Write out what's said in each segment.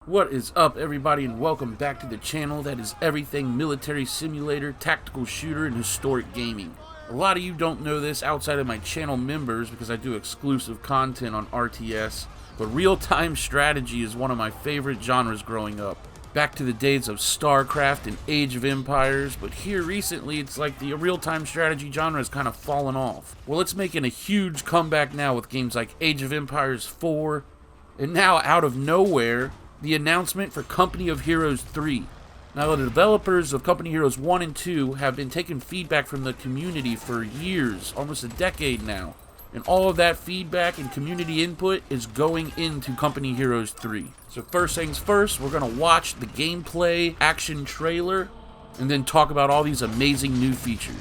What is up, everybody, and welcome back to the channel that is everything military simulator, tactical shooter, and historic gaming. A lot of you don't know this outside of my channel members because I do exclusive content on RTS, but real-time strategy is one of my favorite genres growing up. Back to the days of StarCraft and Age of Empires, but here recently it's like the real-time strategy genre has kind of fallen off. Well, it's making a huge comeback now with games like Age of Empires 4, and now out of nowhere, the announcement for Company of Heroes 3. Now, the developers of Company Heroes 1 and 2 have been taking feedback from the community for years, almost a decade now. And all of that feedback and community input is going into Company Heroes 3. So first things first, we're going to watch the gameplay action trailer and then talk about all these amazing new features.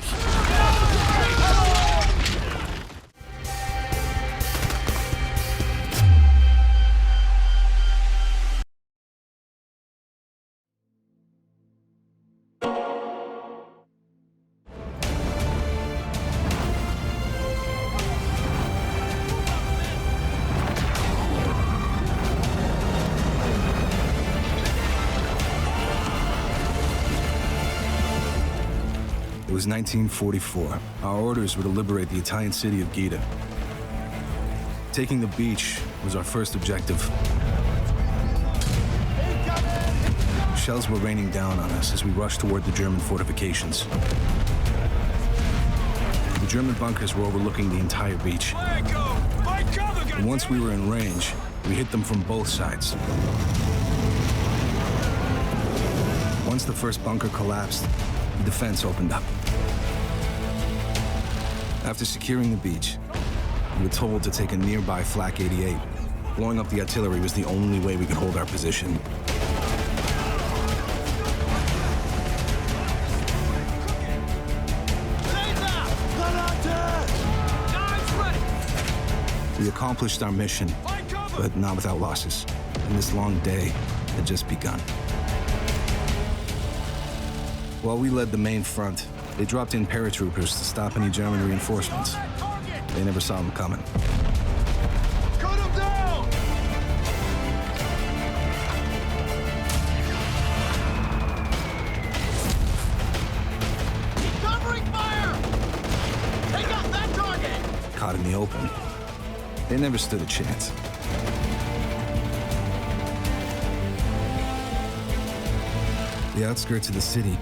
It was 1944. Our orders were to liberate the Italian city of Gita. Taking the beach was our first objective. Shells were raining down on us as we rushed toward the German fortifications. The German bunkers were overlooking the entire beach. And once we were in range, we hit them from both sides. Once the first bunker collapsed, the defense opened up. After securing the beach, we were told to take a nearby Flak 88. Blowing up the artillery was the only way we could hold our position. We accomplished our mission, but not without losses. And this long day had just begun. While we led the main front, they dropped in paratroopers to stop any German reinforcements. They never saw them coming. Cut him down! Covering fire! Take out that target! Caught in the open. They never stood a chance. The outskirts of the city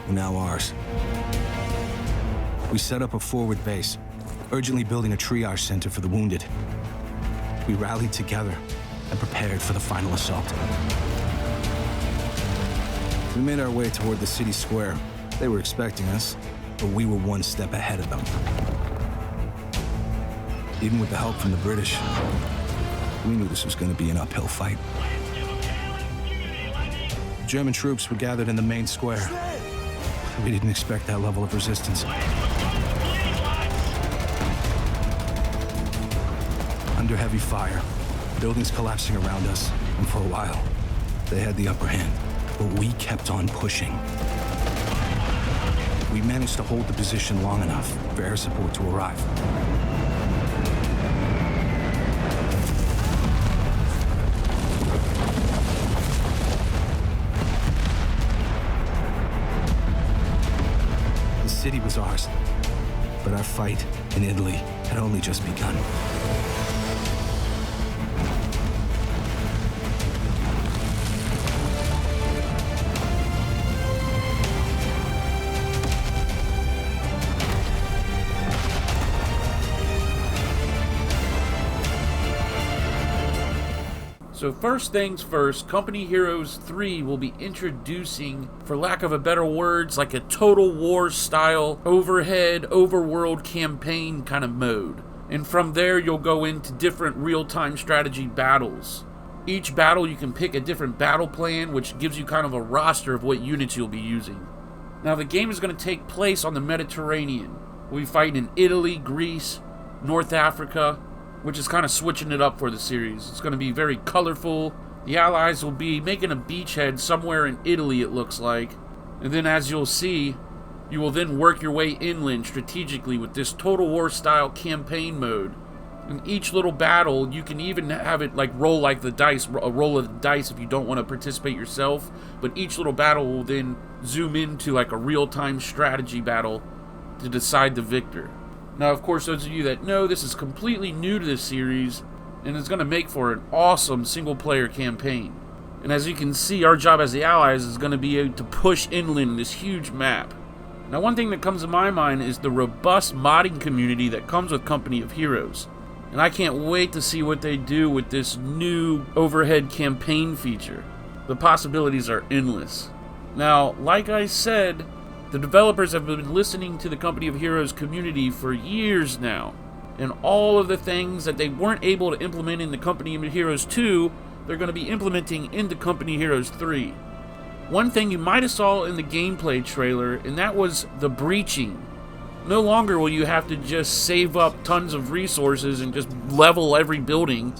were now ours. We set up a forward base, urgently building a triage center for the wounded. We rallied together and prepared for the final assault. We made our way toward the city square. They were expecting us, but we were one step ahead of them. Even with the help from the British, we knew this was going to be an uphill fight. German troops were gathered in the main square. We didn't expect that level of resistance. Under heavy fire, buildings collapsing around us, and for a while, they had the upper hand. But we kept on pushing. We managed to hold the position long enough for air support to arrive. The city was ours, but our fight in Italy had only just begun. So first things first, Company Heroes 3 will be introducing, for lack of a better words, like a Total War style overhead, overworld campaign kind of mode. And from there you'll go into different real-time strategy battles. Each battle you can pick a different battle plan, which gives you kind of a roster of what units you'll be using. Now the game is going to take place on the Mediterranean. We'll be fighting in Italy, Greece, North Africa, which is kind of switching it up for the series. It's going to be very colorful. The Allies will be making a beachhead somewhere in Italy, it looks like. And then as you'll see, you will then work your way inland strategically with this Total War style campaign mode. In each little battle, you can even have it like roll like the dice, a roll of the dice if you don't want to participate yourself. But each little battle will then zoom into like a real-time strategy battle to decide the victor. Now, of course, those of you that know, this is completely new to this series, and it's going to make for an awesome single-player campaign. And as you can see, our job as the Allies is going to be to push inland this huge map. Now, one thing that comes to my mind is the robust modding community that comes with Company of Heroes. And I can't wait to see what they do with this new overhead campaign feature. The possibilities are endless. Now, like I said, the developers have been listening to the Company of Heroes community for years now. And all of the things that they weren't able to implement in the Company of Heroes 2, they're going to be implementing into Company of Heroes 3. One thing you might have saw in the gameplay trailer, and that was the breaching. No longer will you have to just save up tons of resources and just level every building.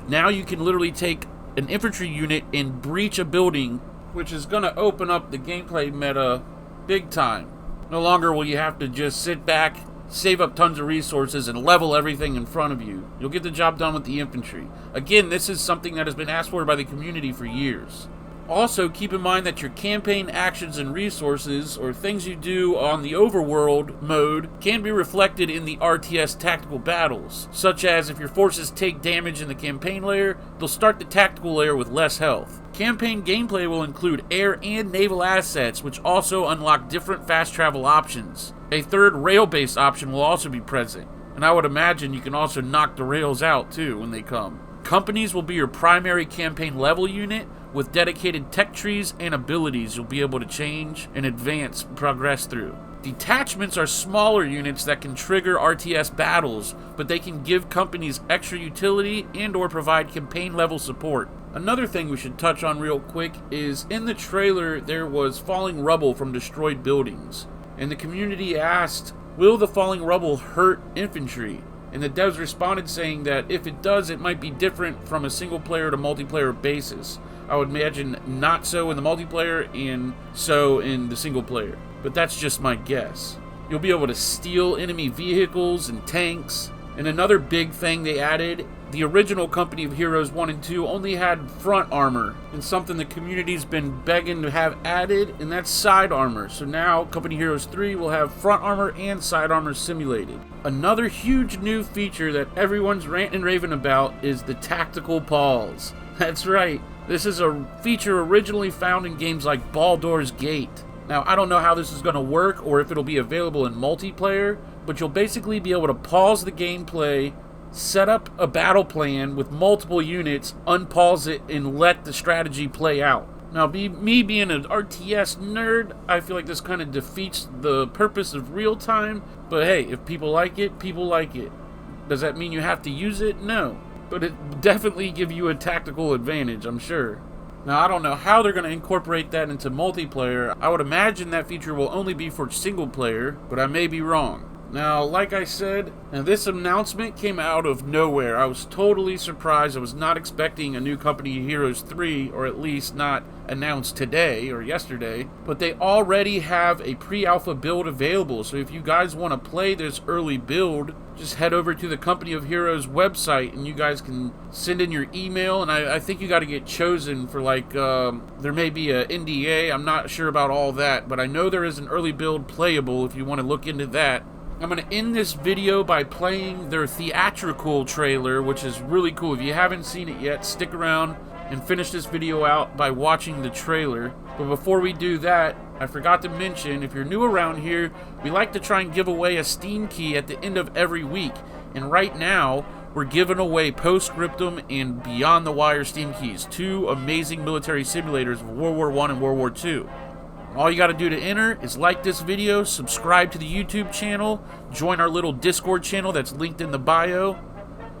Now you can literally take an infantry unit and breach a building, which is going to open up the gameplay meta big time. No longer will you have to just sit back, save up tons of resources, and level everything in front of you. You'll get the job done with the infantry. Again, this is something that has been asked for by the community for years. Also, keep in mind that your campaign actions and resources, or things you do on the overworld mode, can be reflected in the RTS tactical battles, such as if your forces take damage in the campaign layer, they'll start the tactical layer with less health. Campaign gameplay will include air and naval assets, which also unlock different fast travel options. A third rail-based option will also be present, and I would imagine you can also knock the rails out too when they come. Companies will be your primary campaign level unit, with dedicated tech trees and abilities you'll be able to change and advance and progress through. Detachments are smaller units that can trigger RTS battles, but they can give companies extra utility and or provide campaign level support. Another thing we should touch on real quick is in the trailer there was falling rubble from destroyed buildings, and the community asked, will the falling rubble hurt infantry? And the devs responded saying that if it does, it might be different from a single player to multiplayer basis. I would imagine not so in the multiplayer and so in the single player. But that's just my guess. You'll be able to steal enemy vehicles and tanks. And another big thing they added, the original Company of Heroes 1 and 2 only had front armor, and something the community's been begging to have added, and that's side armor. So now Company of Heroes 3 will have front armor and side armor simulated. Another huge new feature that everyone's ranting and raving about is the tactical pause. That's right. This is a feature originally found in games like Baldur's Gate. Now, I don't know how this is going to work or if it'll be available in multiplayer, but you'll basically be able to pause the gameplay, set up a battle plan with multiple units, unpause it, and let the strategy play out. Now, me being an RTS nerd, I feel like this kind of defeats the purpose of real time, but hey, if people like it, people like it. Does that mean you have to use it? No. But it definitely give you a tactical advantage, I'm sure. Now, I don't know how they're going to incorporate that into multiplayer. I would imagine that feature will only be for single player, but I may be wrong. Now, like I said, this announcement came out of nowhere. I was totally surprised. I was not expecting a new Company of Heroes 3, or at least not announced today or yesterday. But they already have a pre-alpha build available. So if you guys want to play this early build, just head over to the Company of Heroes website and you guys can send in your email. And I think you got to get chosen for like, there may be a NDA. I'm not sure about all that. But I know there is an early build playable if you want to look into that. I'm going to end this video by playing their theatrical trailer, which is really cool. If you haven't seen it yet, stick around and finish this video out by watching the trailer. But before we do that, I forgot to mention, if you're new around here, we like to try and give away a Steam key at the end of every week. And right now, we're giving away Postscriptum and Beyond the Wire Steam keys, two amazing military simulators of World War I and World War II. All you got to do to enter is like this video, subscribe to the YouTube channel, join our little Discord channel that's linked in the bio,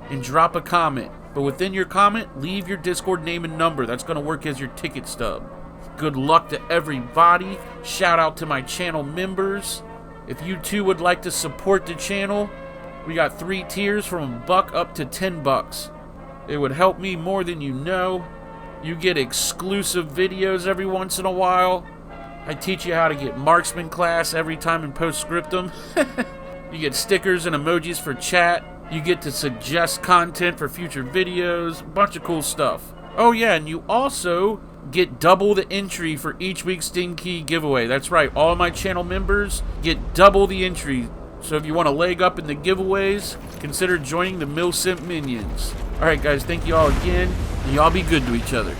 and drop a comment. But within your comment, leave your Discord name and number. That's going to work as your ticket stub. Good luck to everybody. Shout out to my channel members. If you too would like to support the channel, we got 3 tiers from $1 up to $10. It would help me more than you know. You get exclusive videos every once in a while. I teach you how to get marksman class every time in Postscriptum. You get stickers and emojis for chat. You get to suggest content for future videos, a bunch of cool stuff. Oh yeah, and you also get double the entry for each week's Steam Key giveaway. That's right, all my channel members get double the entry. So if you want a leg up in the giveaways, consider joining the Mil-Simp Minions. Alright guys, thank you all again, and y'all be good to each other.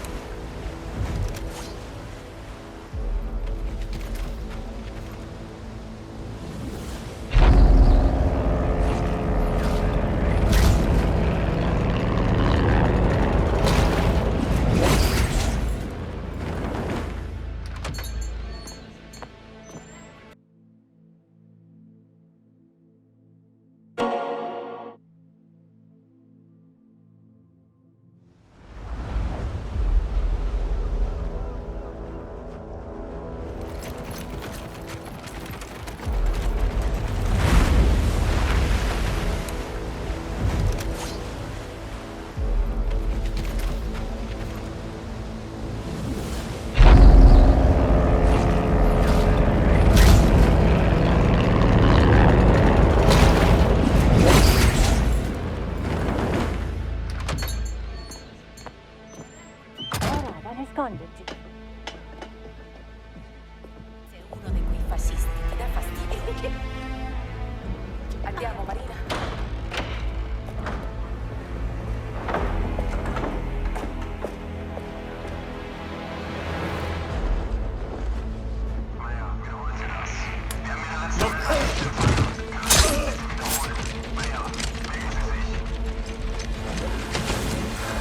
Nasconditi. Sei uno di quei fascisti, ti dà fastidio. Andiamo, Marina.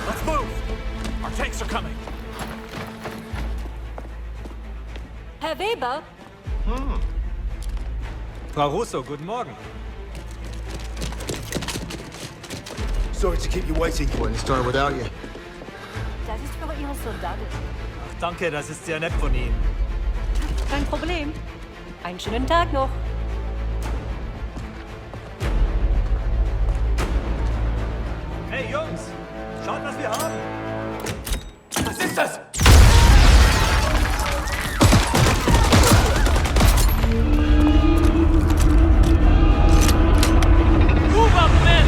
Let's move! Our tanks are coming! Herr Weber? Frau Russo, guten Morgen. Sorry to keep you waiting. Wouldn't start without you. Das ist für Ihre Soldaten. Danke, das ist sehr nett von Ihnen. Kein Problem. Einen schönen Tag noch. Hey Jungs, schaut, was wir haben. Was ist das? Move up, men!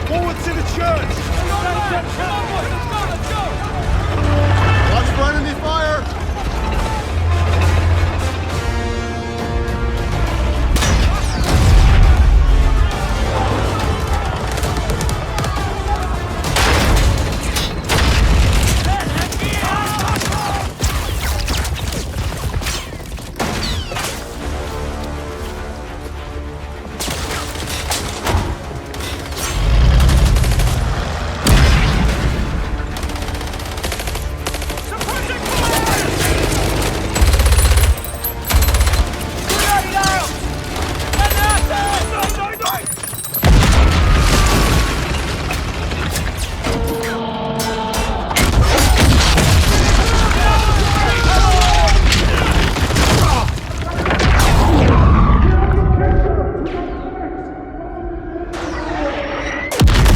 Forward to the church! Let's go! Watch for enemy fire!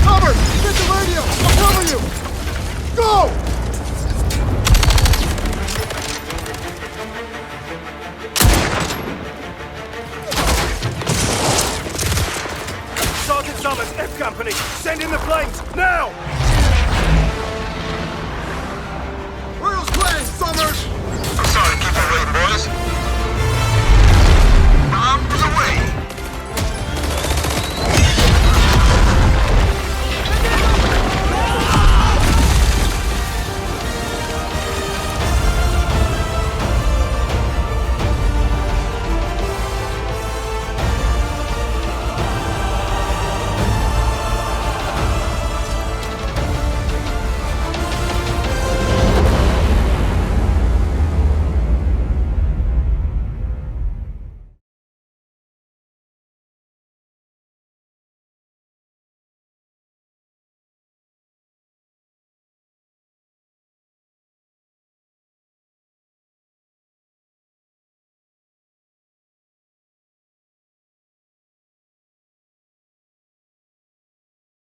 Cover! Get the radio! I'll cover you! Go! Sergeant Summers, F Company, send in the planes, now! Where's planes, Summers? I'm sorry to keep you waiting, boys.